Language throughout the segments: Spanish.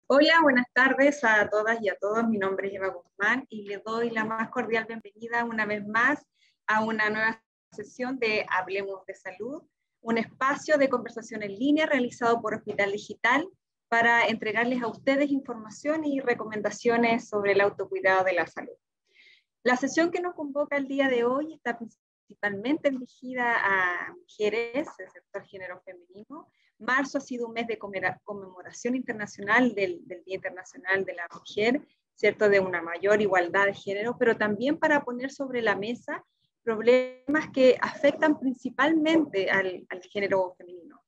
Hola, buenas tardes a todas y a todos. Mi nombre es Eva Guzmán y le doy la más cordial bienvenida una vez más a una nueva sesión de Hablemos de Salud, un espacio de conversación en línea realizado por Hospital Digital para entregarles a ustedes información y recomendaciones sobre el autocuidado de la salud. La sesión que nos convoca el día de hoy está principalmente dirigida a mujeres del sector género femenino. Marzo ha sido un mes de conmemoración internacional del Día Internacional de la Mujer, ¿cierto? De una mayor igualdad de género, pero también para poner sobre la mesa problemas que afectan principalmente al género femenino.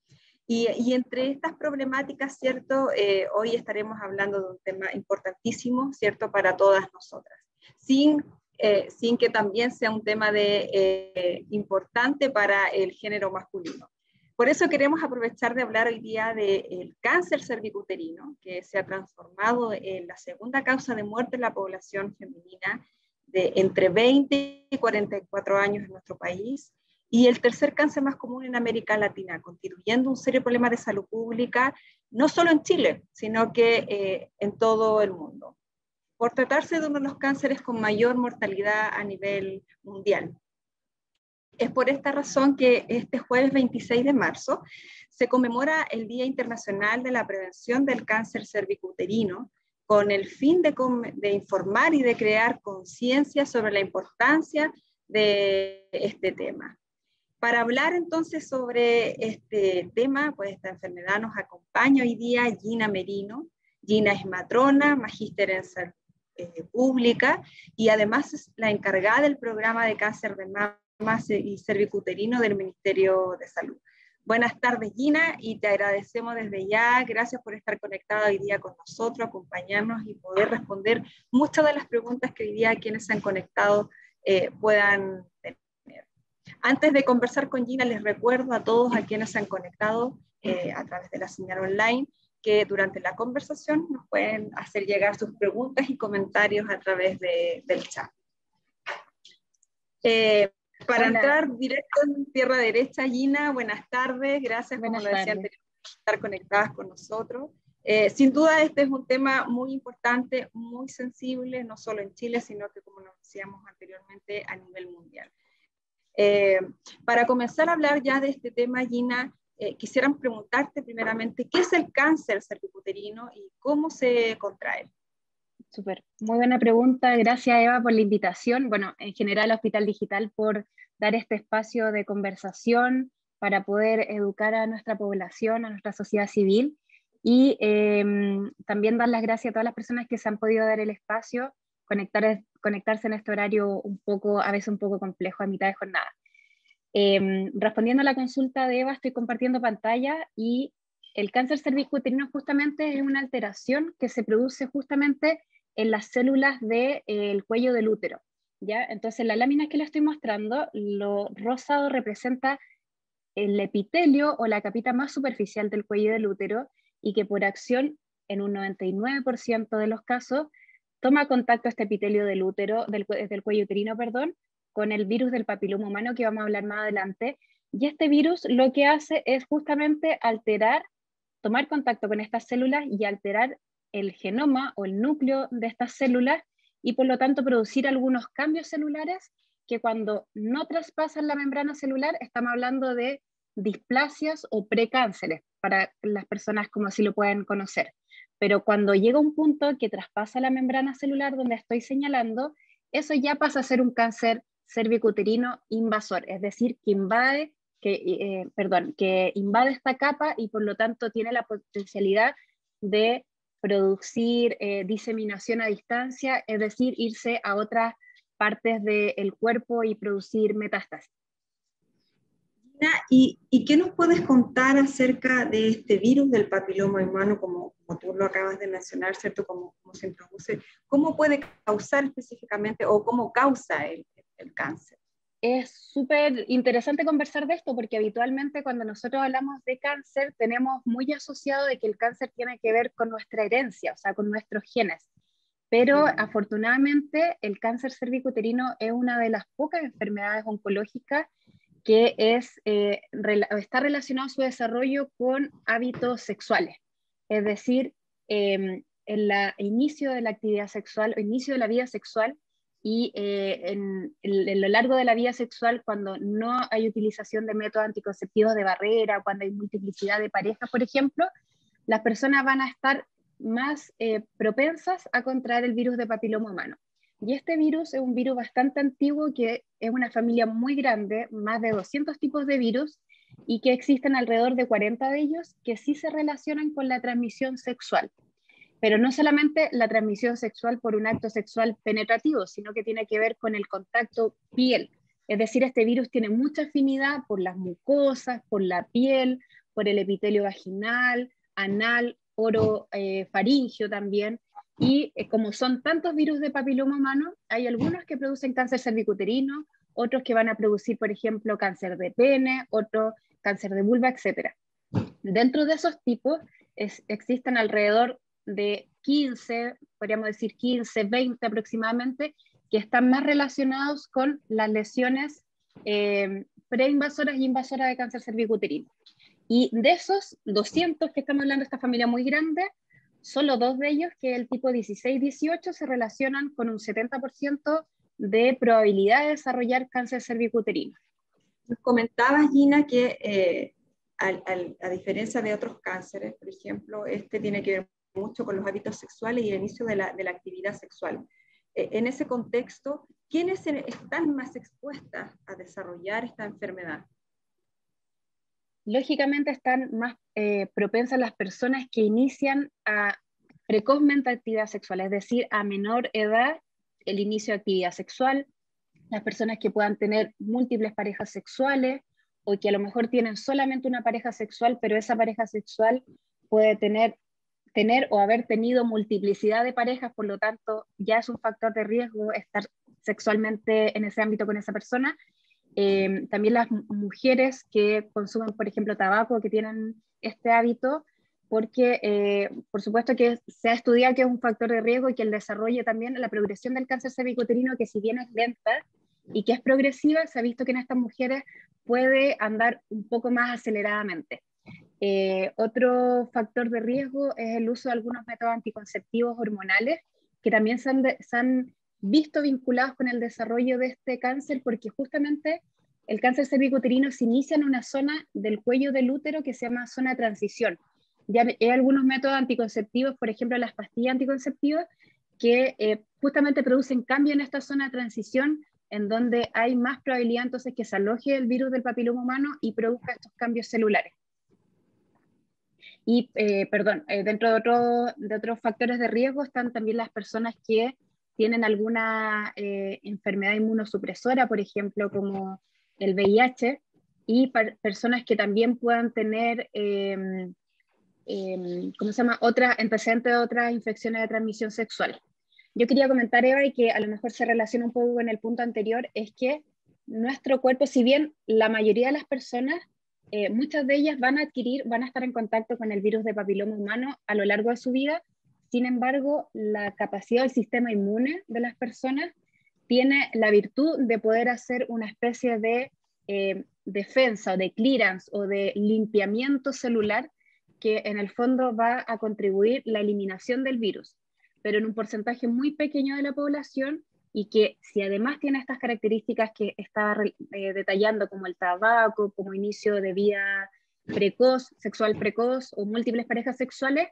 Y entre estas problemáticas, ¿cierto? Hoy estaremos hablando de un tema importantísimo, ¿cierto? Para todas nosotras. Sin que también sea un tema importante para el género masculino. Por eso queremos aprovechar de hablar hoy día del cáncer cervicuterino, que se ha transformado en la segunda causa de muerte en la población femenina de entre 20 y 44 años en nuestro país, y el tercer cáncer más común en América Latina, constituyendo un serio problema de salud pública, no solo en Chile, sino que en todo el mundo, por tratarse de uno de los cánceres con mayor mortalidad a nivel mundial. Es por esta razón que este jueves 26 de marzo se conmemora el Día Internacional de la Prevención del Cáncer Cervicuterino, con el fin de informar y de crear conciencia sobre la importancia de este tema. Para hablar entonces sobre este tema, pues esta enfermedad nos acompaña hoy día Gina Merino. Gina es matrona, magíster en salud pública y además es la encargada del programa de cáncer de mama y cervicuterino del Ministerio de Salud. Buenas tardes, Gina, y te agradecemos desde ya. Gracias por estar conectada hoy día con nosotros, acompañarnos y poder responder muchas de las preguntas que hoy día quienes se han conectado puedan tener. Antes de conversar con Gina, les recuerdo a todos a quienes se han conectado a través de la señal online que durante la conversación nos pueden hacer llegar sus preguntas y comentarios a través del chat. Para entrar directo en tierra derecha, Gina, buenas tardes, gracias, como lo decía anteriormente, por estar conectadas con nosotros. Sin duda este es un tema muy importante, muy sensible, no solo en Chile, sino que como nos decíamos anteriormente a nivel mundial. Para comenzar a hablar ya de este tema, Gina, quisieran preguntarte primeramente, ¿qué es el cáncer cervicuterino y cómo se contrae? Súper, muy buena pregunta. Gracias, Eva, por la invitación. Bueno, en general, Hospital Digital por dar este espacio de conversación para poder educar a nuestra población, a nuestra sociedad civil, y también dar las gracias a todas las personas que se han podido dar el espacio, conectarse en este horario un poco, a veces un poco complejo a mitad de jornada. Respondiendo a la consulta de Eva, estoy compartiendo pantalla y el cáncer cervicuterino justamente es una alteración que se produce justamente en las células del cuello del útero, ¿ya? Entonces la lámina que le estoy mostrando, lo rosado representa el epitelio o la capita más superficial del cuello del útero y que por acción, en un 99% de los casos, toma contacto este epitelio del útero, del cuello uterino, perdón, con el virus del papiloma humano que vamos a hablar más adelante. Y este virus lo que hace es justamente tomar contacto con estas células y alterar el genoma o el núcleo de estas células y por lo tanto producir algunos cambios celulares que cuando no traspasan la membrana celular estamos hablando de displasias o precánceres para las personas como así lo pueden conocer. Pero cuando llega un punto que traspasa la membrana celular donde estoy señalando, eso ya pasa a ser un cáncer cervicuterino invasor, es decir, que invade esta capa y por lo tanto tiene la potencialidad de producir diseminación a distancia, es decir, irse a otras partes del cuerpo y producir metástasis. ¿Y qué nos puedes contar acerca de este virus del papiloma humano, como tú lo acabas de mencionar, ¿cierto? Cómo se introduce, ¿cómo puede causar específicamente o cómo causa el cáncer? Es súper interesante conversar de esto porque habitualmente cuando nosotros hablamos de cáncer tenemos muy asociado de que el cáncer tiene que ver con nuestra herencia, o sea, con nuestros genes. Pero afortunadamente el cáncer cervicuterino es una de las pocas enfermedades oncológicas que está relacionado a su desarrollo con hábitos sexuales. Es decir, en el inicio de la actividad sexual, o inicio de la vida sexual, y en lo largo de la vida sexual, cuando no hay utilización de métodos anticonceptivos de barrera, cuando hay multiplicidad de parejas, por ejemplo, las personas van a estar más propensas a contraer el virus de papiloma humano. Y este virus es un virus bastante antiguo, que es una familia muy grande, más de 200 tipos de virus, y que existen alrededor de 40 de ellos que sí se relacionan con la transmisión sexual. Pero no solamente la transmisión sexual por un acto sexual penetrativo, sino que tiene que ver con el contacto piel. Es decir, este virus tiene mucha afinidad por las mucosas, por la piel, por el epitelio vaginal, anal, orofaringio también. Y como son tantos virus de papiloma humano, hay algunos que producen cáncer cervicuterino, otros que van a producir, por ejemplo, cáncer de pene, otro cáncer de vulva, etc. Dentro de esos tipos existen alrededor de 15, podríamos decir 15, 20 aproximadamente, que están más relacionados con las lesiones preinvasoras y invasoras de cáncer cervicuterino. Y de esos 200 que estamos hablando de esta familia muy grande, solo 2 de ellos, que es el tipo 16-18, se relacionan con un 70% de probabilidad de desarrollar cáncer cervicuterino. Nos comentabas, Gina, que a diferencia de otros cánceres, por ejemplo, este tiene que ver mucho con los hábitos sexuales y el inicio de la actividad sexual. En ese contexto, ¿quiénes están más expuestas a desarrollar esta enfermedad? Lógicamente están más propensas las personas que inician precozmente actividad sexual, es decir, a menor edad el inicio de actividad sexual, las personas que puedan tener múltiples parejas sexuales, o que a lo mejor tienen solamente una pareja sexual, pero esa pareja sexual puede tener o haber tenido multiplicidad de parejas, por lo tanto ya es un factor de riesgo estar sexualmente en ese ámbito con esa persona. También las mujeres que consumen, por ejemplo, tabaco, que tienen este hábito, porque por supuesto que se ha estudiado que es un factor de riesgo, y que el desarrollo también, la progresión del cáncer cervicuterino, que si bien es lenta y que es progresiva, se ha visto que en estas mujeres puede andar un poco más aceleradamente. Otro factor de riesgo es el uso de algunos métodos anticonceptivos hormonales, que también se han visto vinculados con el desarrollo de este cáncer, porque justamente el cáncer cervicuterino se inicia en una zona del cuello del útero que se llama zona de transición. Ya hay algunos métodos anticonceptivos, por ejemplo las pastillas anticonceptivas, que justamente producen cambio en esta zona de transición, en donde hay más probabilidad entonces que se aloje el virus del papiloma humano y produzca estos cambios celulares. Y, dentro de otros factores de riesgo están también las personas que tienen alguna enfermedad inmunosupresora, por ejemplo, como el VIH, y personas que también puedan tener, ¿cómo se llama?, antecedentes de otras infecciones de transmisión sexual. Yo quería comentar, Eva, y que a lo mejor se relaciona un poco con el punto anterior, es que nuestro cuerpo, si bien la mayoría de las personas, muchas de ellas van a estar en contacto con el virus de papiloma humano a lo largo de su vida, sin embargo, la capacidad del sistema inmune de las personas tiene la virtud de poder hacer una especie de defensa, o de clearance, o de limpiamiento celular, que en el fondo va a contribuir la eliminación del virus, pero en un porcentaje muy pequeño de la población, y que si además tiene estas características que estaba detallando, como el tabaco, como inicio de vida precoz, sexual precoz, o múltiples parejas sexuales,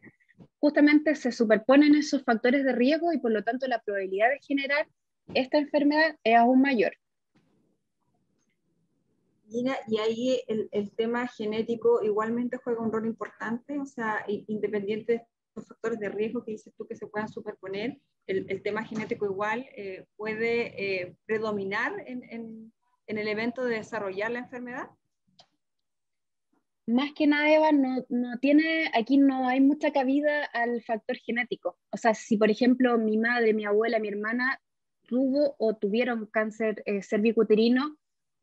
justamente se superponen esos factores de riesgo, y por lo tanto la probabilidad de generar esta enfermedad es aún mayor. Gina, y ahí el tema genético igualmente juega un rol importante, o sea, independiente de los factores de riesgo que dices tú que se puedan superponer, el tema genético igual puede predominar en el evento de desarrollar la enfermedad. Más que nada, Eva, aquí no hay mucha cabida al factor genético. O sea, si por ejemplo mi madre, mi abuela, mi hermana tuvo o tuvieron cáncer cervicuterino,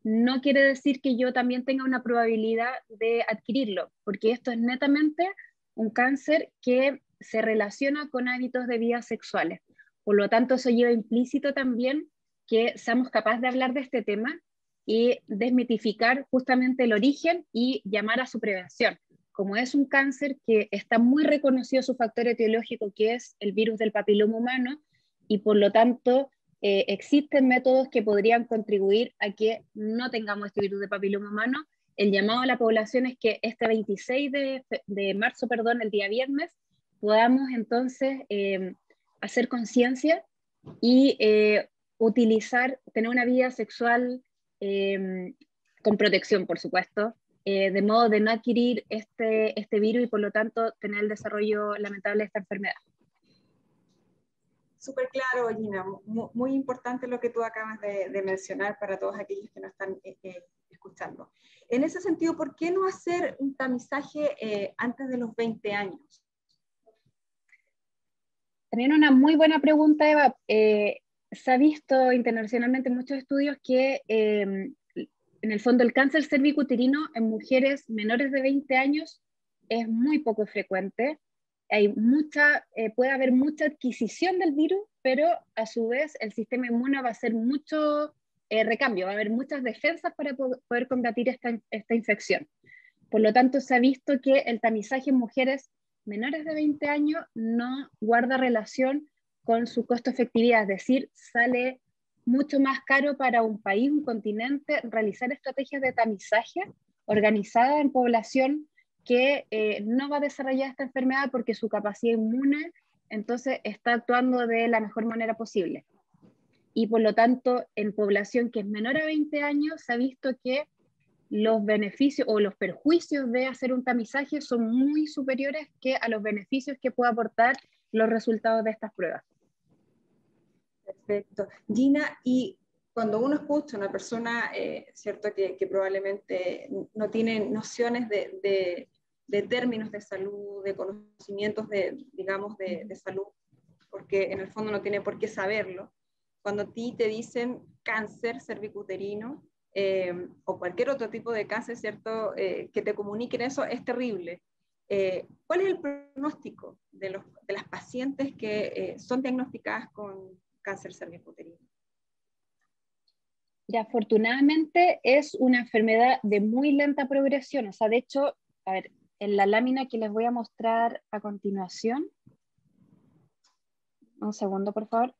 no quiere decir que yo también tenga una probabilidad de adquirirlo, porque esto es netamente un cáncer que se relaciona con hábitos de vida sexuales. Por lo tanto, eso lleva implícito también que seamos capaces de hablar de este tema y desmitificar justamente el origen y llamar a su prevención. como es un cáncer que está muy reconocido su factor etiológico, que es el virus del papiloma humano, y por lo tanto existen métodos que podrían contribuir a que no tengamos este virus de papiloma humano. El llamado a la población es que este 26 de marzo, perdón, el día viernes, podamos entonces hacer conciencia y tener una vida sexual con protección, por supuesto, de modo de no adquirir este virus y por lo tanto tener el desarrollo lamentable de esta enfermedad. Súper claro, Gina. Muy importante lo que tú acabas de mencionar para todos aquellos que nos están escuchando. En ese sentido, ¿por qué no hacer un tamizaje antes de los 20 años? También una muy buena pregunta, Eva. Se ha visto internacionalmente en muchos estudios que en el fondo el cáncer cervicuterino en mujeres menores de 20 años es muy poco frecuente. Puede haber mucha adquisición del virus, pero a su vez el sistema inmune va a hacer mucho recambio, va a haber muchas defensas para poder combatir esta infección. Por lo tanto, se ha visto que el tamizaje en mujeres menores de 20 años no guarda relación con su costo-efectividad, es decir, sale mucho más caro para un país, un continente, realizar estrategias de tamizaje organizadas en población que no va a desarrollar esta enfermedad porque su capacidad inmune entonces está actuando de la mejor manera posible. Y por lo tanto, en población que es menor a 20 años, se ha visto que los beneficios o los perjuicios de hacer un tamizaje son muy superiores que a los beneficios que puede aportar los resultados de estas pruebas. Perfecto. Gina, y cuando uno escucha a una persona, cierto, que probablemente no tiene nociones de términos de salud, de conocimientos digamos, de salud, porque en el fondo no tiene por qué saberlo, cuando a ti te dicen cáncer cervicuterino, o cualquier otro tipo de cáncer, ¿cierto? Que te comuniquen eso, es terrible. ¿Cuál es el pronóstico de las pacientes que son diagnosticadas con cáncer cervicuterino? Y afortunadamente es una enfermedad de muy lenta progresión. O sea, de hecho, a ver, en la lámina que les voy a mostrar a continuación, un segundo por favor,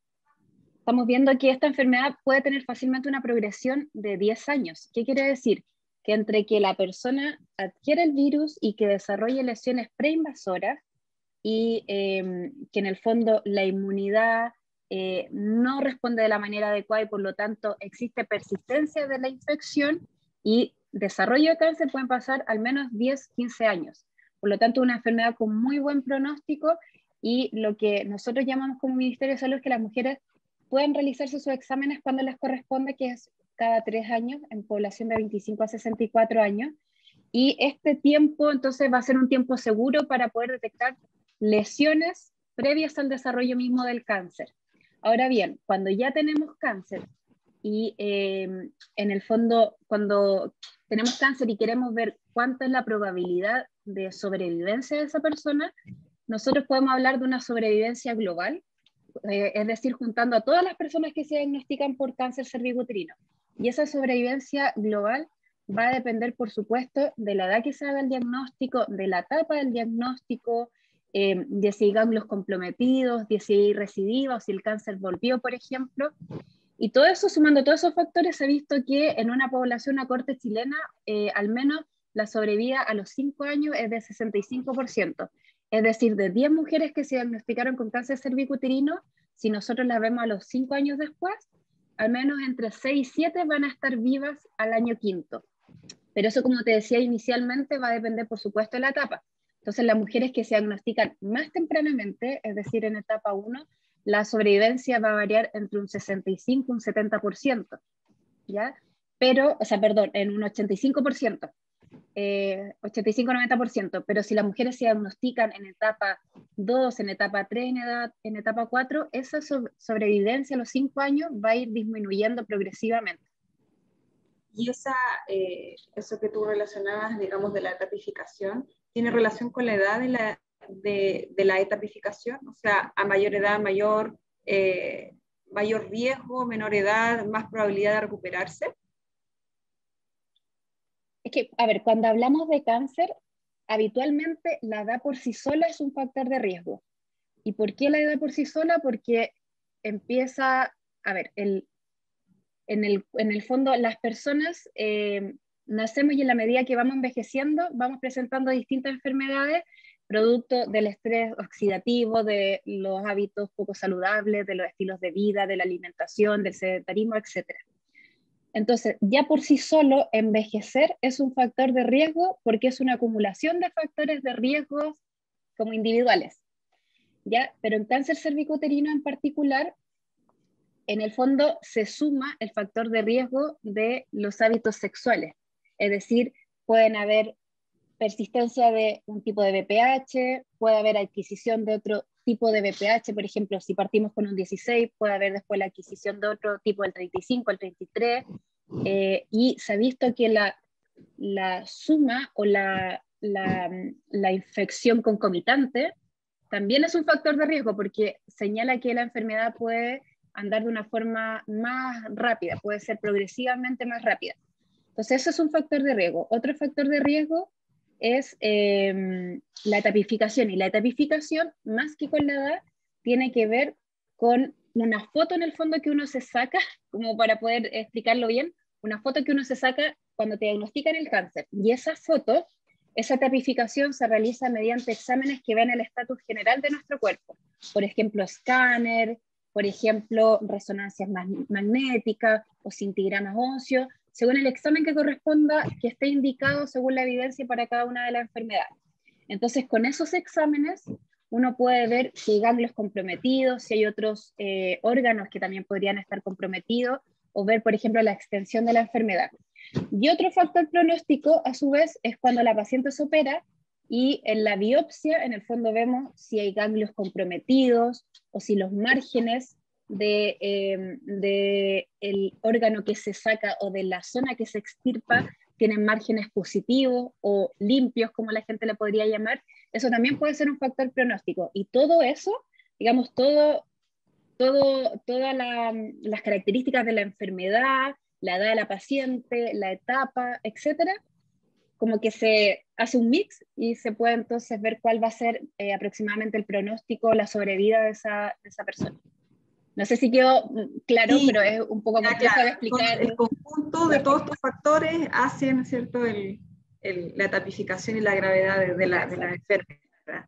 estamos viendo que esta enfermedad puede tener fácilmente una progresión de 10 años. ¿Qué quiere decir? Que entre que la persona adquiere el virus y que desarrolle lesiones preinvasoras y que en el fondo la inmunidad no responde de la manera adecuada y por lo tanto existe persistencia de la infección y desarrollo de cáncer, pueden pasar al menos 10, 15 años. Por lo tanto, una enfermedad con muy buen pronóstico y lo que nosotros llamamos como Ministerio de Salud es que las mujeres pueden realizarse sus exámenes cuando les corresponde, que es cada 3 años en población de 25 a 64 años. Y este tiempo entonces va a ser un tiempo seguro para poder detectar lesiones previas al desarrollo mismo del cáncer. Ahora bien, cuando ya tenemos cáncer y en el fondo cuando tenemos cáncer y queremos ver cuánta es la probabilidad de sobrevivencia de esa persona, nosotros podemos hablar de una sobrevivencia global, es decir, juntando a todas las personas que se diagnostican por cáncer cervicuterino. Y esa sobrevivencia global va a depender, por supuesto, de la edad que se haga el diagnóstico, de la etapa del diagnóstico, de si hay ganglios comprometidos, de si hay recidiva o si el cáncer volvió, por ejemplo. Y todo eso, sumando todos esos factores, se ha visto que en una población a corte chilena, al menos la sobrevida a los 5 años es de 65%. Es decir, de 10 mujeres que se diagnosticaron con cáncer cervicuterino, si nosotros las vemos a los 5 años después, al menos entre 6 y 7 van a estar vivas al año quinto. Pero eso, como te decía inicialmente, va a depender, por supuesto, de la etapa. Entonces, las mujeres que se diagnostican más tempranamente, es decir, en etapa 1, la sobrevivencia va a variar entre un 65 y un 70%, ¿ya? Pero, o sea, perdón, en un 85%. 85-90%, pero si las mujeres se diagnostican en etapa 2, en etapa 3, en etapa 4, esa sobrevivencia a los 5 años va a ir disminuyendo progresivamente. Y eso que tú relacionabas, digamos, de la etapificación, ¿tiene relación con la edad de la etapificación? O sea, a mayor edad, mayor riesgo, menor edad, más probabilidad de recuperarse. Es que, a ver, cuando hablamos de cáncer, habitualmente la edad por sí sola es un factor de riesgo. ¿Y por qué la edad por sí sola? Porque empieza, a ver, en el fondo las personas nacemos y en la medida que vamos envejeciendo, vamos presentando distintas enfermedades, producto del estrés oxidativo, de los hábitos poco saludables, de los estilos de vida, de la alimentación, del sedentarismo, etc. Entonces, ya por sí solo, envejecer es un factor de riesgo porque es una acumulación de factores de riesgo como individuales, ¿ya? Pero en cáncer cervicuterino en particular, en el fondo se suma el factor de riesgo de los hábitos sexuales. Es decir, pueden haber persistencia de un tipo de BPH, puede haber adquisición de otro tipo de BPH, por ejemplo, si partimos con un 16, puede haber después la adquisición de otro tipo, el 35, el 33, y se ha visto que la suma o la infección concomitante también es un factor de riesgo porque señala que la enfermedad puede andar de una forma más rápida, puede ser progresivamente más rápida. Entonces, eso es un factor de riesgo. Otro factor de riesgo es la etapificación, y la etapificación, más que con la edad, tiene que ver con una foto en el fondo que uno se saca, como para poder explicarlo bien, una foto que uno se saca cuando te diagnostican el cáncer. Y esa foto, esa etapificación se realiza mediante exámenes que ven el estatus general de nuestro cuerpo. Por ejemplo, escáner, por ejemplo, resonancias magnéticas o scintigramas óseos, según el examen que corresponda, que esté indicado según la evidencia para cada una de las enfermedades. Entonces, con esos exámenes, uno puede ver si hay ganglios comprometidos, si hay otros órganos que también podrían estar comprometidos, o ver, por ejemplo, la extensión de la enfermedad. Y otro factor pronóstico, a su vez, es cuando la paciente se opera y en la biopsia, en el fondo, vemos si hay ganglios comprometidos o si los márgenes de el órgano que se saca o de la zona que se extirpa tienen márgenes positivos o limpios, como la gente le podría llamar. Eso también puede ser un factor pronóstico. Y todo eso, digamos, todas las características de la enfermedad, la edad de la paciente, la etapa, etcétera, como que se hace un mix y se puede entonces ver cuál va a ser aproximadamente el pronóstico, la sobrevida de esa persona. No sé si quedó claro, Sí, pero es un poco complejo claro. de explicar. El conjunto de todos estos factores hacen, ¿cierto?, la tapificación y la gravedad de la enfermedad.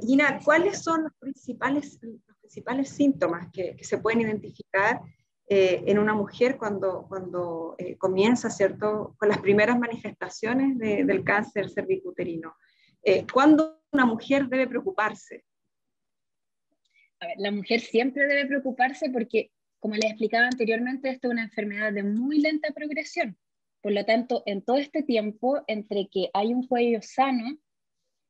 Gina, ¿cuáles son los principales síntomas que se pueden identificar en una mujer cuando comienza, ¿cierto?, con las primeras manifestaciones del cáncer cervicuterino? ¿Cuándo una mujer debe preocuparse? A ver, la mujer siempre debe preocuparse porque, como les explicaba anteriormente, esta es una enfermedad de muy lenta progresión. Por lo tanto, en todo este tiempo, entre que hay un cuello sano,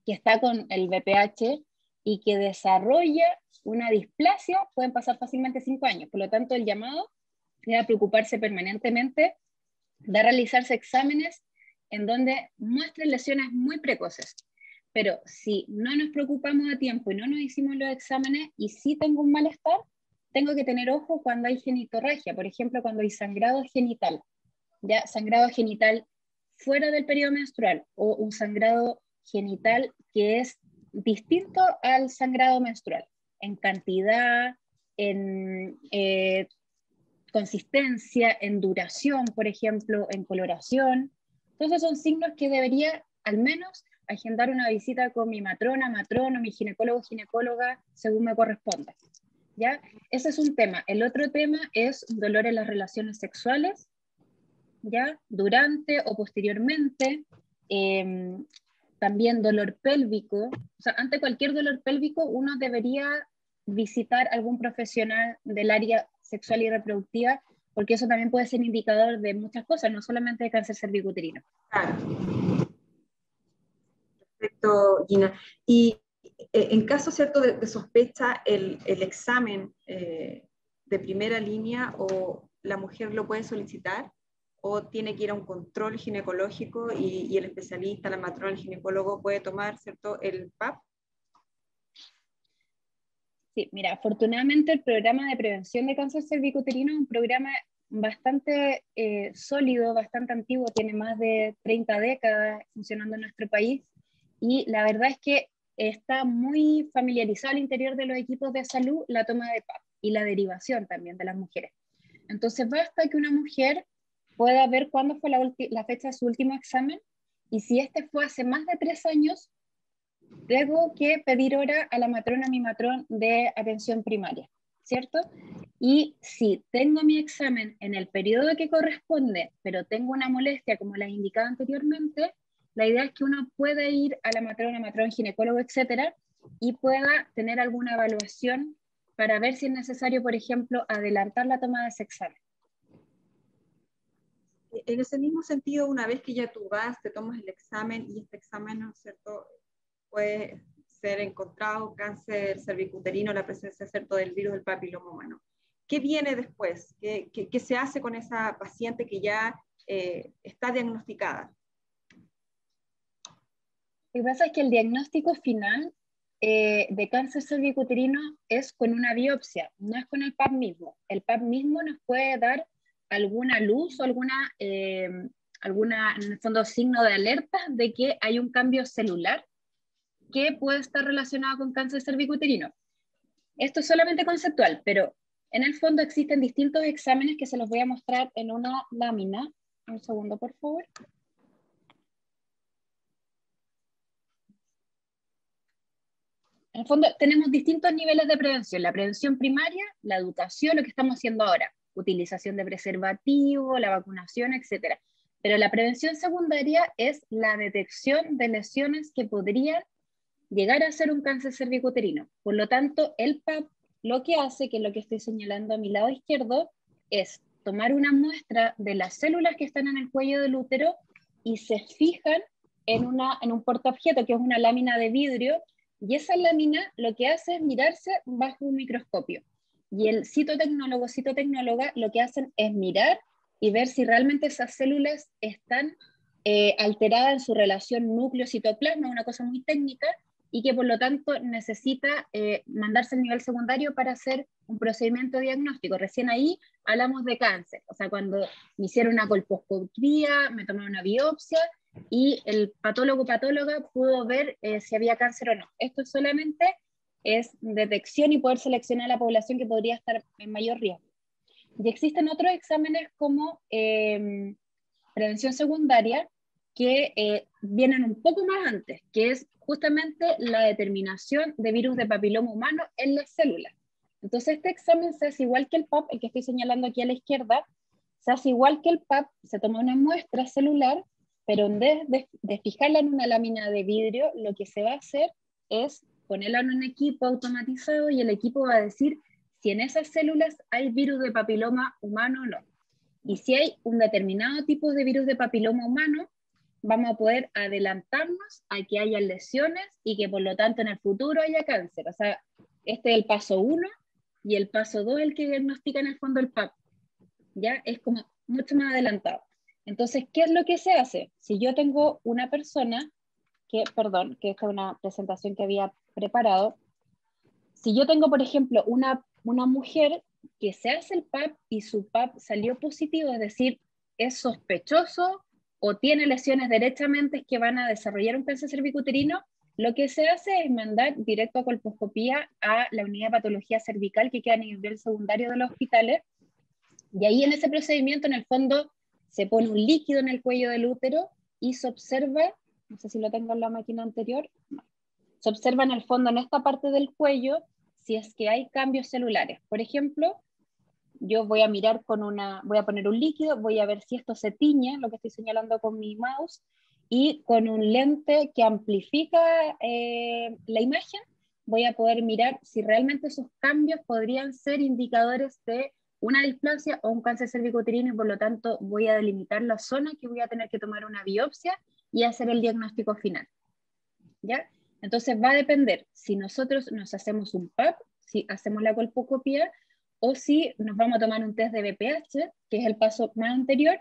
que está con el BPH, y que desarrolla una displasia, pueden pasar fácilmente 5 años. Por lo tanto, el llamado es a preocuparse permanentemente de realizarse exámenes en donde muestren lesiones muy precoces. Pero si no nos preocupamos a tiempo y no nos hicimos los exámenes y sí tengo un malestar, tengo que tener ojo cuando hay genitorragia, por ejemplo, cuando hay sangrado genital, ya sangrado genital fuera del periodo menstrual o un sangrado genital que es distinto al sangrado menstrual, en cantidad, en consistencia, en duración, por ejemplo, en coloración. Entonces son signos que debería al menos agendar una visita con mi matrona, matrono, mi ginecólogo, ginecóloga, según me corresponda. ¿Ya? Ese es un tema. El otro tema es dolor en las relaciones sexuales, ¿ya? Durante o posteriormente. También dolor pélvico. O sea, ante cualquier dolor pélvico, uno debería visitar algún profesional del área sexual y reproductiva, porque eso también puede ser indicador de muchas cosas, no solamente de cáncer cervicuterino. Claro. Perfecto, Gina. Y en caso, ¿cierto?, de sospecha, el examen de primera línea, o la mujer lo puede solicitar, o tiene que ir a un control ginecológico y el especialista, la matrona, el ginecólogo puede tomar, ¿cierto?, el PAP. Sí, mira, afortunadamente el programa de prevención de cáncer cervicuterino es un programa bastante sólido, bastante antiguo, tiene más de 30 décadas funcionando en nuestro país, y la verdad es que está muy familiarizado al interior de los equipos de salud la toma de PAP y la derivación también de las mujeres. Entonces basta que una mujer pueda ver cuándo fue la fecha de su último examen, y si este fue hace más de 3 años, tengo que pedir hora a la matrona, a mi matrón de atención primaria, ¿cierto? Y si tengo mi examen en el periodo que corresponde, pero tengo una molestia como la indicaba anteriormente, la idea es que uno pueda ir a la matrona, matrón, ginecólogo, etcétera, y pueda tener alguna evaluación para ver si es necesario, por ejemplo, adelantar la toma de ese examen. En ese mismo sentido, una vez que ya tú vas, te tomas el examen y este examen, ¿no es cierto?, puede ser encontrado cáncer cervicuterino, la presencia, ¿cierto?, del virus del papiloma humano. ¿Qué viene después? ¿Qué se hace con esa paciente que ya está diagnosticada? Lo que pasa es que el diagnóstico final de cáncer cervicuterino es con una biopsia, no es con el PAP mismo. El PAP mismo nos puede dar alguna luz o alguna, en el fondo, signo de alerta de que hay un cambio celular que puede estar relacionado con cáncer cervicuterino. Esto es solamente conceptual, pero en el fondo existen distintos exámenes que se los voy a mostrar en una lámina. Un segundo, por favor. En el fondo tenemos distintos niveles de prevención. La prevención primaria, la educación, lo que estamos haciendo ahora, utilización de preservativo, la vacunación, etc. Pero la prevención secundaria es la detección de lesiones que podrían llegar a ser un cáncer cervicuterino. Por lo tanto, el PAP lo que hace, que es lo que estoy señalando a mi lado izquierdo, es tomar una muestra de las células que están en el cuello del útero y se fijan en un portaobjeto, que es una lámina de vidrio, y esa lámina lo que hace es mirarse bajo un microscopio. Y el citotecnólogo, citotecnóloga, lo que hacen es mirar y ver si realmente esas células están alteradas en su relación núcleo-citoplasma, una cosa muy técnica, y que por lo tanto necesita mandarse al nivel secundario para hacer un procedimiento diagnóstico. Recién ahí hablamos de cáncer, o sea, cuando me hicieron una colposcopía, me tomaron una biopsia y el patóloga pudo ver si había cáncer o no. Esto solamente es detección y poder seleccionar a la población que podría estar en mayor riesgo. Y existen otros exámenes como prevención secundaria, que vienen un poco más antes, que es justamente la determinación de virus de papiloma humano en las células. Entonces este examen se hace igual que el PAP, el que estoy señalando aquí a la izquierda, se hace igual que el PAP, se toma una muestra celular, pero en vez de fijarla en una lámina de vidrio, lo que se va a hacer es ponerla en un equipo automatizado y el equipo va a decir si en esas células hay virus de papiloma humano o no. Y si hay un determinado tipo de virus de papiloma humano, vamos a poder adelantarnos a que haya lesiones y que por lo tanto en el futuro haya cáncer. O sea, este es el paso 1 y el paso 2 el que diagnostica en el fondo el PAP. Ya es como mucho más adelantado. Entonces, ¿qué es lo que se hace? Si yo tengo una persona que esta es una presentación que había preparado. Si yo tengo, por ejemplo, una mujer que se hace el PAP y su PAP salió positivo, es decir, es sospechoso o tiene lesiones derechamente que van a desarrollar un cáncer cervicuterino, lo que se hace es mandar directo a colposcopía a la unidad de patología cervical que queda a nivel secundario de los hospitales, y ahí en ese procedimiento, en el fondo, se pone un líquido en el cuello del útero y se observa, no sé si lo tengo en la máquina anterior, se observa en el fondo, en esta parte del cuello, si es que hay cambios celulares. Por ejemplo, yo voy a mirar voy a poner un líquido, voy a ver si esto se tiñe, lo que estoy señalando con mi mouse, y con un lente que amplifica la imagen, voy a poder mirar si realmente esos cambios podrían ser indicadores de una displasia o un cáncer cervicuterino, y por lo tanto voy a delimitar la zona que voy a tener que tomar una biopsia y hacer el diagnóstico final. ¿Ya? Entonces va a depender si nosotros nos hacemos un PAP, si hacemos la colposcopía, o si nos vamos a tomar un test de BPH, que es el paso más anterior,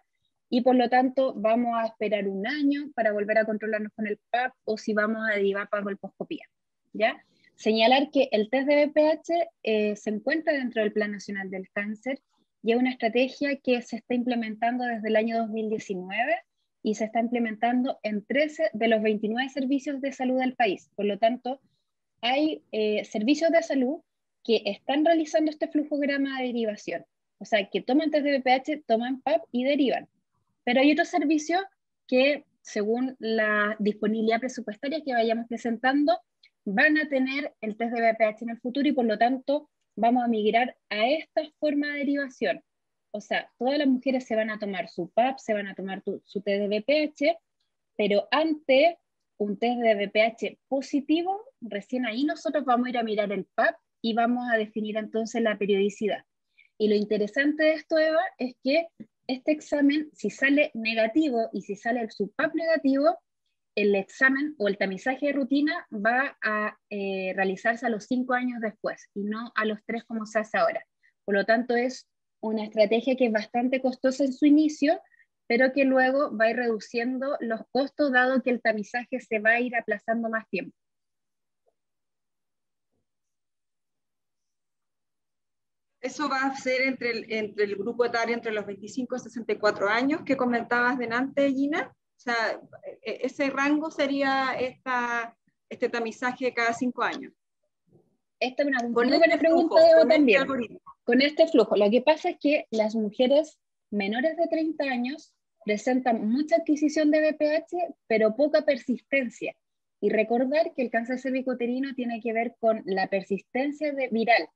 y por lo tanto vamos a esperar un año para volver a controlarnos con el PAP, o si vamos a derivar para colposcopía. ¿Ya? Señalar que el test de BPH se encuentra dentro del Plan Nacional del Cáncer y es una estrategia que se está implementando desde el año 2019 y se está implementando en 13 de los 29 servicios de salud del país. Por lo tanto, hay servicios de salud que están realizando este flujograma de derivación. O sea, que toman test de BPH, toman PAP y derivan. Pero hay otros servicios que, según la disponibilidad presupuestaria que vayamos presentando, van a tener el test de BPH en el futuro y por lo tanto vamos a migrar a esta forma de derivación. O sea, todas las mujeres se van a tomar su PAP, se van a tomar su test de BPH, pero ante un test de BPH positivo, recién ahí nosotros vamos a ir a mirar el PAP y vamos a definir entonces la periodicidad. Y lo interesante de esto, Eva, es que este examen, si sale negativo y si sale el PAP negativo, el examen o el tamizaje de rutina va a realizarse a los 5 años después y no a los 3 como se hace ahora. Por lo tanto, es una estrategia que es bastante costosa en su inicio, pero que luego va a ir reduciendo los costos dado que el tamizaje se va a ir aplazando más tiempo. Eso va a ser entre el grupo etario entre los 25 y 64 años que comentabas delante, Gina. O sea, ese rango sería este tamizaje cada 5 años. Esta es una muy Con buena este pregunta, flujo, Eva, con este también. algoritmo. Con este flujo, lo que pasa es que las mujeres menores de 30 años presentan mucha adquisición de BPH, pero poca persistencia. Y recordar que el cáncer cervicuterino tiene que ver con la persistencia viral.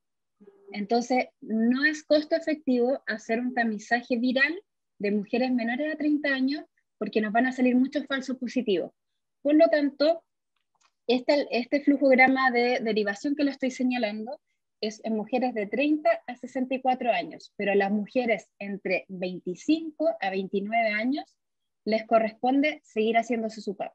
Entonces, no es costo efectivo hacer un tamizaje viral de mujeres menores de 30 años porque nos van a salir muchos falsos positivos. Por lo tanto, este flujograma de derivación que le estoy señalando es en mujeres de 30 a 64 años, pero a las mujeres entre 25 a 29 años les corresponde seguir haciéndose su PAP.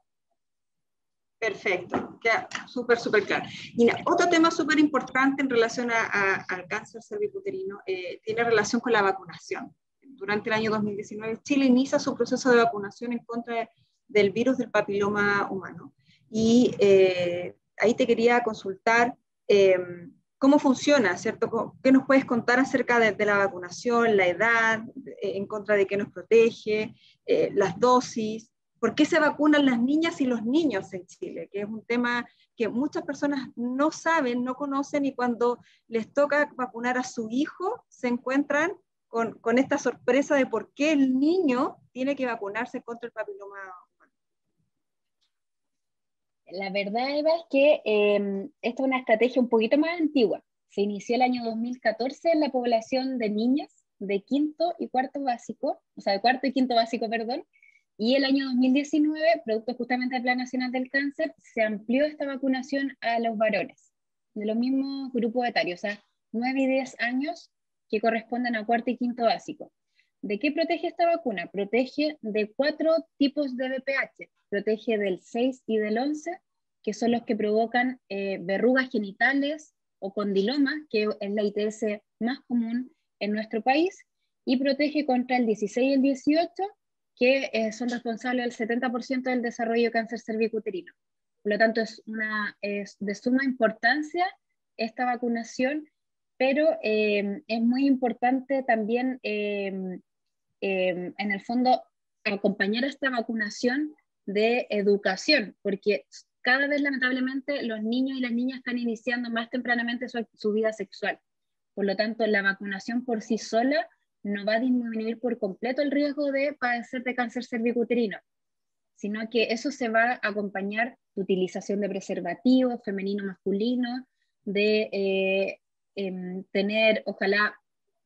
Perfecto, queda súper claro. Y otro tema súper importante en relación al cáncer cervicuterino tiene relación con la vacunación. Durante el año 2019, Chile inicia su proceso de vacunación en contra del virus del papiloma humano. Y ahí te quería consultar cómo funciona, ¿cierto? ¿Qué nos puedes contar acerca de la vacunación, la edad, en contra de qué nos protege, las dosis? ¿Por qué se vacunan las niñas y los niños en Chile? Que es un tema que muchas personas no saben, no conocen, y cuando les toca vacunar a su hijo, se encuentran con esta sorpresa de por qué el niño tiene que vacunarse contra el papiloma humano. La verdad, Eva, es que esta es una estrategia un poquito más antigua. Se inició el año 2014 en la población de niñas de quinto y cuarto básico, o sea, de cuarto y quinto básico, perdón, y el año 2019, producto justamente del Plan Nacional del Cáncer, se amplió esta vacunación a los varones, de los mismos grupos etarios, o sea, 9 y 10 años que corresponden a cuarto y quinto básico. ¿De qué protege esta vacuna? Protege de 4 tipos de VPH. Protege del 6 y del 11, que son los que provocan verrugas genitales o condilomas, que es la ITS más común en nuestro país, y protege contra el 16 y el 18, que son responsables del 70% del desarrollo de cáncer cervicuterino. Por lo tanto, es de suma importancia esta vacunación, pero es muy importante también, en el fondo, acompañar a esta vacunación de educación, porque cada vez lamentablemente los niños y las niñas están iniciando más tempranamente su vida sexual. Por lo tanto, la vacunación por sí sola no va a disminuir por completo el riesgo de padecer de cáncer cervicuterino, sino que eso se va a acompañar de utilización de preservativos femenino-masculino, de tener, ojalá,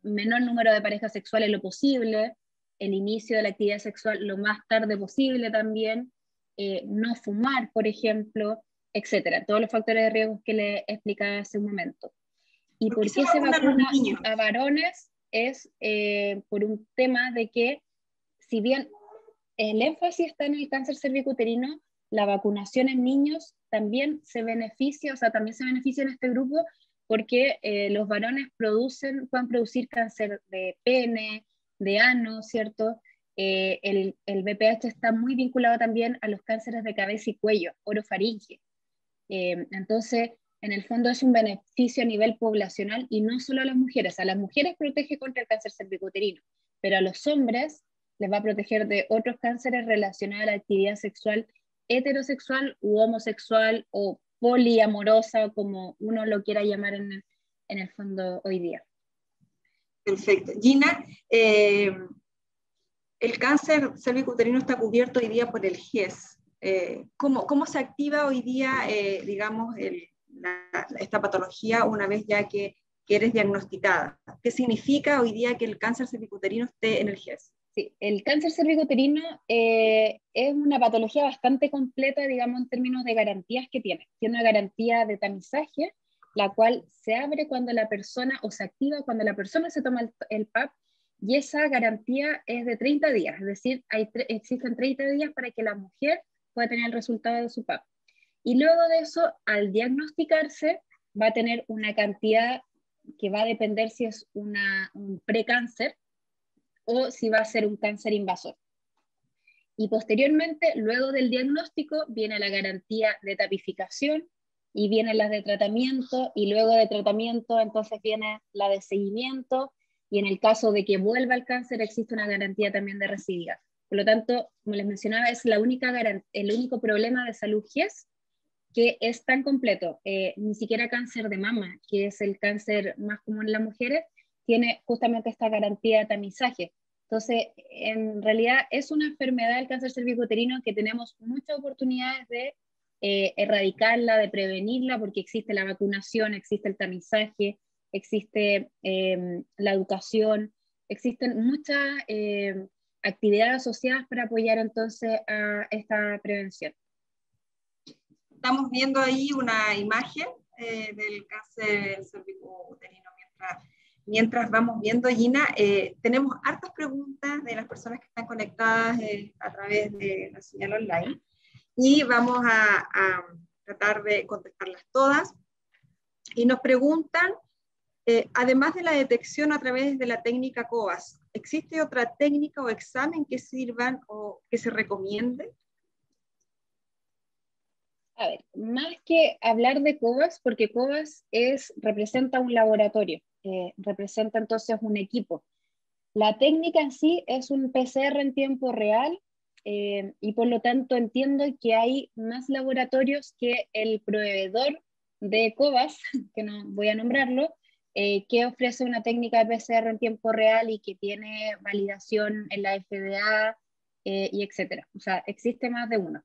menor número de parejas sexuales lo posible, el inicio de la actividad sexual lo más tarde posible también, no fumar, por ejemplo, etcétera. Todos los factores de riesgo que le explicaba hace un momento. ¿Y por qué se vacuna a varones? Es por un tema de que, si bien el énfasis está en el cáncer cervicuterino, la vacunación en niños también se beneficia, o sea, también se beneficia en este grupo porque los varones pueden producir cáncer de pene, de ano, ¿cierto? El VPH está muy vinculado también a los cánceres de cabeza y cuello, orofaringe. Entonces, en el fondo es un beneficio a nivel poblacional y no solo a las mujeres. A las mujeres protege contra el cáncer cervicuterino, pero a los hombres les va a proteger de otros cánceres relacionados a la actividad sexual heterosexual u homosexual o poliamorosa, como uno lo quiera llamar en el fondo hoy día. Perfecto. Gina, el cáncer cervicuterino está cubierto hoy día por el GES. ¿Cómo se activa hoy día, digamos, esta patología una vez ya que eres diagnosticada? ¿Qué significa hoy día que el cáncer cervicuterino esté en el GES? Sí, el cáncer cervicuterino es una patología bastante completa, digamos, en términos de garantías que tiene. Tiene una garantía de tamizaje, la cual se abre cuando la persona, o se activa cuando la persona se toma el PAP, y esa garantía es de 30 días, es decir, existen 30 días para que la mujer pueda tener el resultado de su PAP. Y luego de eso, al diagnosticarse, va a tener una cantidad que va a depender si es un precáncer o si va a ser un cáncer invasor. Y posteriormente, luego del diagnóstico, viene la garantía de tapificación y vienen las de tratamiento, y luego de tratamiento entonces viene la de seguimiento, y en el caso de que vuelva el cáncer existe una garantía también de recidiva. Por lo tanto, como les mencionaba, es el único problema de salud GES que es tan completo. Ni siquiera cáncer de mama, que es el cáncer más común en las mujeres, tiene justamente esta garantía de tamizaje. Entonces, en realidad es una enfermedad del cáncer cervicuterino que tenemos muchas oportunidades de erradicarla, de prevenirla, porque existe la vacunación, existe el tamizaje, existe la educación, existen muchas actividades asociadas para apoyar entonces a esta prevención. Estamos viendo ahí una imagen del cáncer cervicuterino. Mientras vamos viendo, Gina, tenemos hartas preguntas de las personas que están conectadas a través de la señal online, y vamos a tratar de contestarlas todas. Y nos preguntan, además de la detección a través de la técnica COVAS, ¿existe otra técnica o examen que sirvan o que se recomiende? A ver, más que hablar de COVAS, porque COVAS representa un laboratorio, representa entonces un equipo. La técnica en sí es un PCR en tiempo real, y por lo tanto entiendo que hay más laboratorios que el proveedor de COVAS, que no voy a nombrarlo, que ofrece una técnica de PCR en tiempo real y que tiene validación en la FDA, y etcétera. O sea, existe más de uno.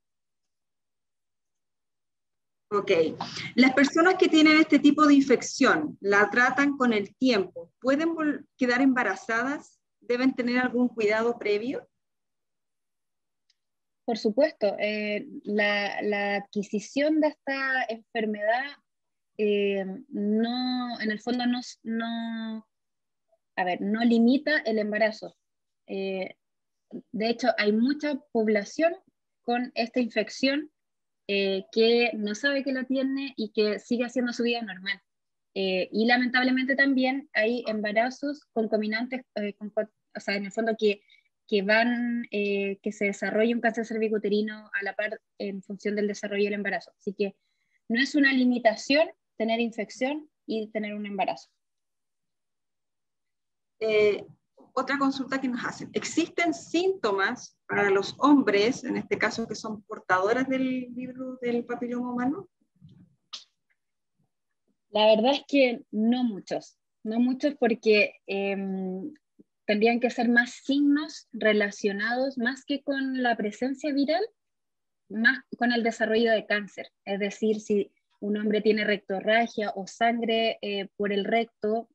Ok. Las personas que tienen este tipo de infección, ¿la tratan con el tiempo? ¿Pueden quedar embarazadas? ¿Deben tener algún cuidado previo? Por supuesto, la adquisición de esta enfermedad no, en el fondo no limita el embarazo. De hecho, hay mucha población con esta infección que no sabe que la tiene y que sigue haciendo su vida normal. Y lamentablemente también hay embarazos concomitantes, o sea, en el fondo que se desarrolle un cáncer cervicuterino a la par en función del desarrollo del embarazo. Así que no es una limitación tener infección y tener un embarazo. Otra consulta que nos hacen. ¿Existen síntomas para los hombres, en este caso que son portadoras del virus del papiloma humano? La verdad es que no muchos porque tendrían que ser más signos relacionados, más que con la presencia viral, más con el desarrollo de cáncer. Es decir, si un hombre tiene rectorragia o sangre por el recto,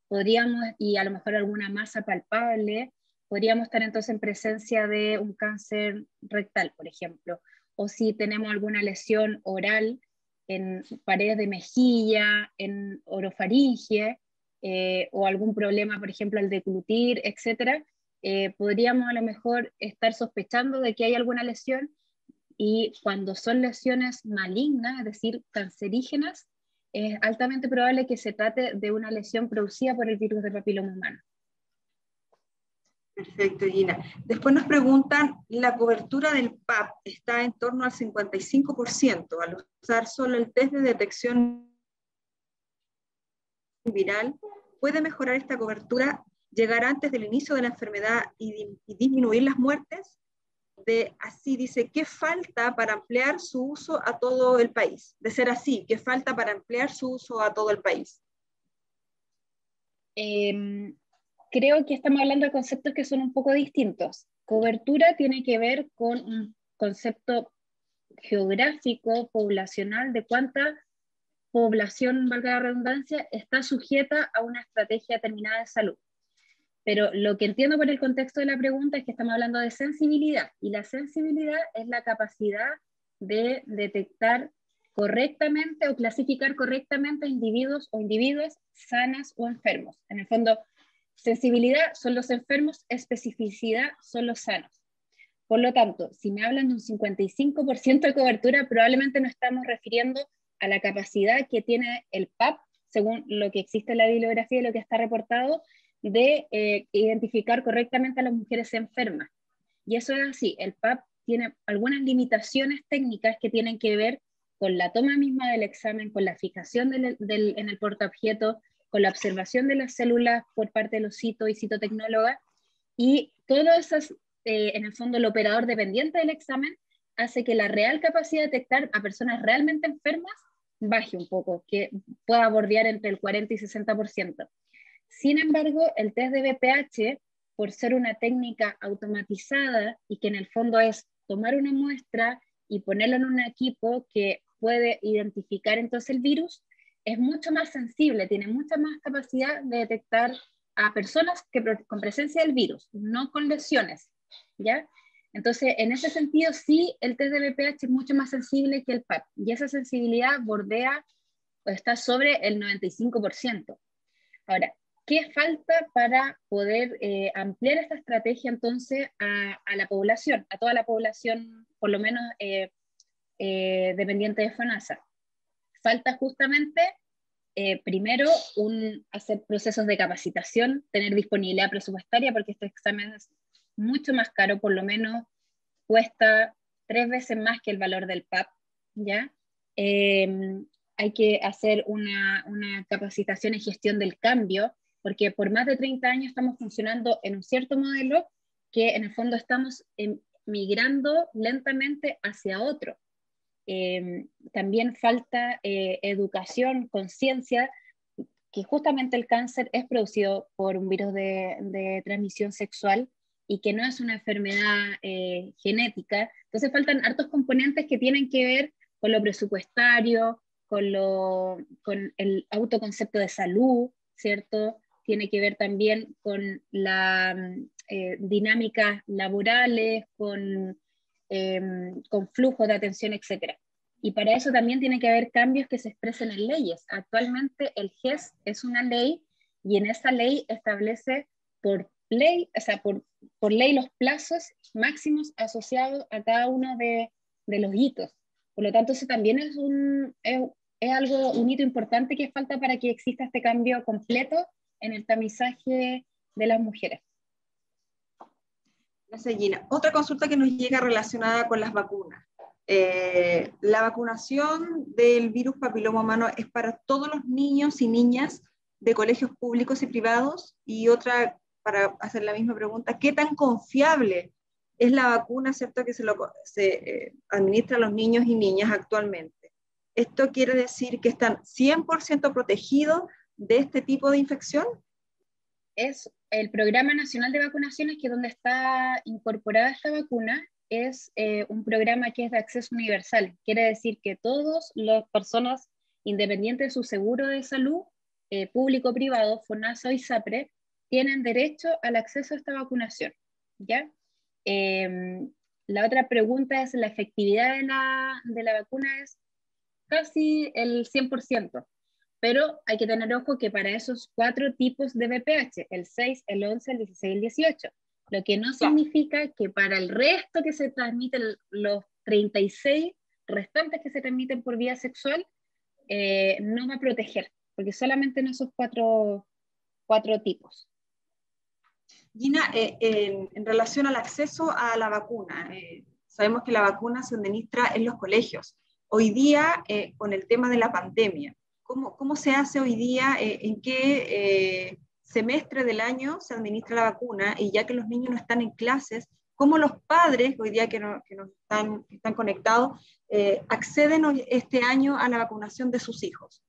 podríamos, y a lo mejor alguna masa palpable, podríamos estar entonces en presencia de un cáncer rectal, por ejemplo. O si tenemos alguna lesión oral en paredes de mejilla, en orofaringe, o algún problema, por ejemplo, al deglutir, etc., podríamos a lo mejor estar sospechando de que hay alguna lesión, y cuando son lesiones malignas, es decir, cancerígenas, es altamente probable que se trate de una lesión producida por el virus del papiloma humano. Perfecto, Gina. Después nos preguntan, ¿la cobertura del PAP está en torno al 55% al usar solo el test de detección viral? ¿Puede mejorar esta cobertura llegar antes del inicio de la enfermedad y disminuir las muertes. Así dice, ¿qué falta para ampliar su uso a todo el país? De ser así, ¿qué falta para ampliar su uso a todo el país? Creo que estamos hablando de conceptos que son un poco distintos. Cobertura tiene que ver con un concepto geográfico, poblacional, de cuánta población, valga la redundancia, está sujeta a una estrategia determinada de salud. Pero lo que entiendo por el contexto de la pregunta es que estamos hablando de sensibilidad, y la sensibilidad es la capacidad de detectar correctamente o clasificar correctamente individuos o individuas sanas o enfermos. En el fondo, sensibilidad son los enfermos, especificidad son los sanos. Por lo tanto, si me hablan de un 55% de cobertura, probablemente nos estamos refiriendo a la capacidad que tiene el PAP, según lo que existe en la bibliografía y lo que está reportado, de identificar correctamente a las mujeres enfermas. Y eso es así, el PAP tiene algunas limitaciones técnicas que tienen que ver con la toma misma del examen, con la fijación en el portaobjeto, con la observación de las células por parte de los y citotecnólogas, y todas esas, en el fondo el operador dependiente del examen hace que la real capacidad de detectar a personas realmente enfermas baje un poco, que pueda bordear entre el 40 y 60%. Sin embargo, el test de BPH, por ser una técnica automatizada y que en el fondo es tomar una muestra y ponerla en un equipo que puede identificar entonces el virus, es mucho más sensible, tiene mucha más capacidad de detectar a personas con presencia del virus, no con lesiones, ¿ya? Entonces, en ese sentido, sí, el test de BPH es mucho más sensible que el PAP, y esa sensibilidad bordea, o está sobre el 95%. Ahora, ¿qué falta para poder ampliar esta estrategia entonces a la población, a toda la población, por lo menos dependiente de FONASA? Falta justamente, primero, hacer procesos de capacitación, tener disponibilidad presupuestaria, porque este examen es mucho más caro, por lo menos cuesta 3 veces más que el valor del PAP, ¿ya? Hay que hacer una capacitación en gestión del cambio, porque por más de 30 años estamos funcionando en un cierto modelo que en el fondo estamos migrando lentamente hacia otro. También falta educación, conciencia, que justamente el cáncer es producido por un virus de transmisión sexual y que no es una enfermedad genética. Entonces faltan hartos componentes que tienen que ver con lo presupuestario, con el autoconcepto de salud, ¿cierto? Tiene que ver también con las dinámicas laborales, con flujos de atención, etc. Y para eso también tiene que haber cambios que se expresen en leyes. Actualmente el GES es una ley, y en esa ley establece por ley, o sea, por ley los plazos máximos asociados a cada uno de los hitos. Por lo tanto, eso también es un hito importante que falta para que exista este cambio completo en el tamizaje de las mujeres. Gracias, Gina. Otra consulta que nos llega relacionada con las vacunas. La vacunación del virus papiloma humano es para todos los niños y niñas de colegios públicos y privados. Y otra, para hacer la misma pregunta, ¿qué tan confiable es la vacuna, cierto, que se administra a los niños y niñas actualmente? ¿Esto quiere decir que están 100% protegidos de este tipo de infección? Es el Programa Nacional de Vacunaciones, que es donde está incorporada esta vacuna, es un programa que es de acceso universal. Quiere decir que todas las personas, independientes de su seguro de salud, público o privado, FONASA o ISAPRE, tienen derecho al acceso a esta vacunación, ¿ya? La otra pregunta es, la efectividad de la vacuna es casi el 100%, pero hay que tener ojo que para esos 4 tipos de VPH, el 6, el 11, el 16 y el 18, lo que no significa que para el resto que se transmiten, los 36 restantes que se transmiten por vía sexual, no va a proteger, porque solamente en esos 4 tipos. Gina, en relación al acceso a la vacuna, sabemos que la vacuna se administra en los colegios. Hoy día, con el tema de la pandemia, ¿cómo se hace hoy día? ¿En qué semestre del año se administra la vacuna, y ya que los niños no están en clases, ¿cómo los padres, hoy día que están conectados, acceden este año a la vacunación de sus hijos?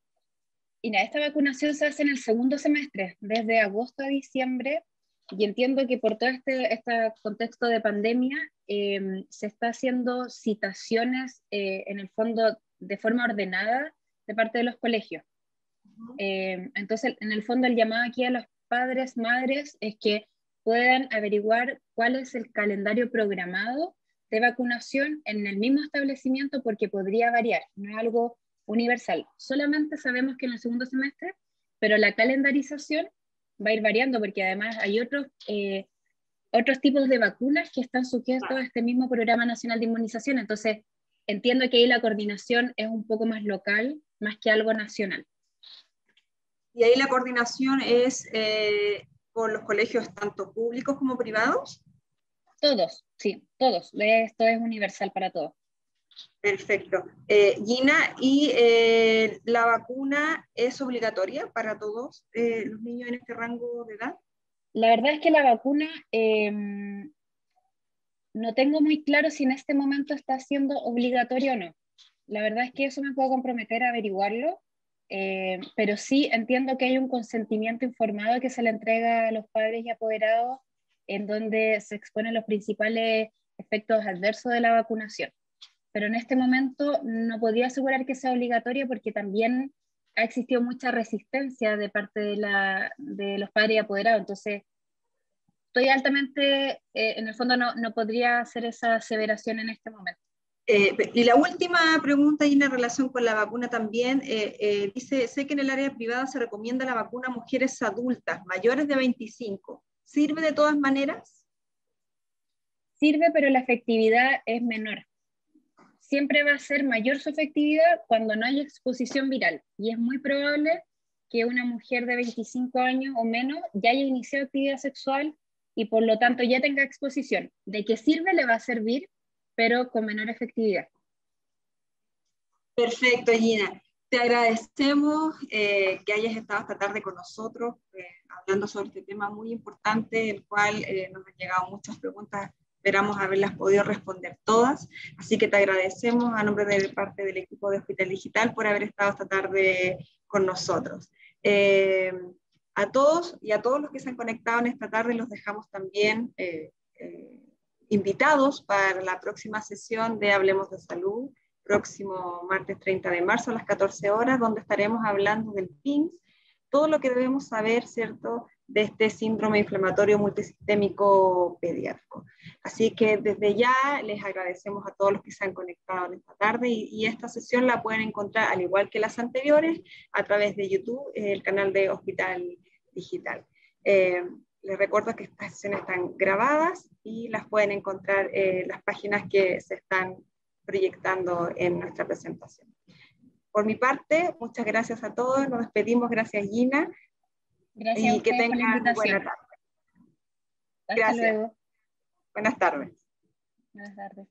Y nada, esta vacunación se hace en el segundo semestre, desde agosto a diciembre, y entiendo que por todo este contexto de pandemia se está haciendo citaciones en el fondo de forma ordenada de parte de los colegios. Entonces, en el fondo el llamado aquí a los padres, madres, es que puedan averiguar cuál es el calendario programado de vacunación en el mismo establecimiento, porque podría variar, no es algo universal. Solamente sabemos que en el segundo semestre, pero la calendarización va a ir variando, porque además hay otros tipos de vacunas que están sujetos a este mismo Programa Nacional de Inmunización. Entonces, entiendo que ahí la coordinación es un poco más local, más que algo nacional. Y ahí la coordinación es con los colegios tanto públicos como privados. Todos, sí, todos. Esto es universal para todos. Perfecto. Gina, ¿y la vacuna es obligatoria para todos los niños en este rango de edad? La verdad es que la vacuna no tengo muy claro si en este momento está siendo obligatoria o no. La verdad es que eso me puedo comprometer a averiguarlo, pero sí entiendo que hay un consentimiento informado que se le entrega a los padres y apoderados, en donde se exponen los principales efectos adversos de la vacunación. Pero en este momento no podría asegurar que sea obligatoria, porque también ha existido mucha resistencia de parte de los padres y apoderados. Entonces, estoy altamente, en el fondo no podría hacer esa aseveración en este momento. Y la última pregunta, y en relación con la vacuna también, dice, sé que en el área privada se recomienda la vacuna a mujeres adultas, mayores de 25. ¿Sirve de todas maneras? Sirve, pero la efectividad es menor. Siempre va a ser mayor su efectividad cuando no hay exposición viral, y es muy probable que una mujer de 25 años o menos ya haya iniciado actividad sexual y por lo tanto ya tenga exposición. ¿De qué sirve? Le va a servir, pero con menor efectividad. Perfecto, Gina. Te agradecemos que hayas estado esta tarde con nosotros hablando sobre este tema muy importante, el cual nos han llegado muchas preguntas. Esperamos haberlas podido responder todas. Así que te agradecemos a nombre de parte del equipo de Hospital Digital por haber estado esta tarde con nosotros. A todos y a todos los que se han conectado en esta tarde los dejamos también invitados para la próxima sesión de Hablemos de Salud, próximo martes 30 de marzo a las 14 horas, donde estaremos hablando del PIMS, todo lo que debemos saber, ¿cierto?, de este síndrome inflamatorio multisistémico pediátrico. Así que desde ya les agradecemos a todos los que se han conectado en esta tarde, y esta sesión la pueden encontrar, al igual que las anteriores, a través de YouTube, el canal de Hospital Digital. Les recuerdo que estas sesiones están grabadas y las pueden encontrar en las páginas que se están proyectando en nuestra presentación. Por mi parte, muchas gracias a todos, nos despedimos, gracias Gina. Gracias y que tengan buena tarde. Hasta Gracias. luego. Buenas tardes. Buenas tardes.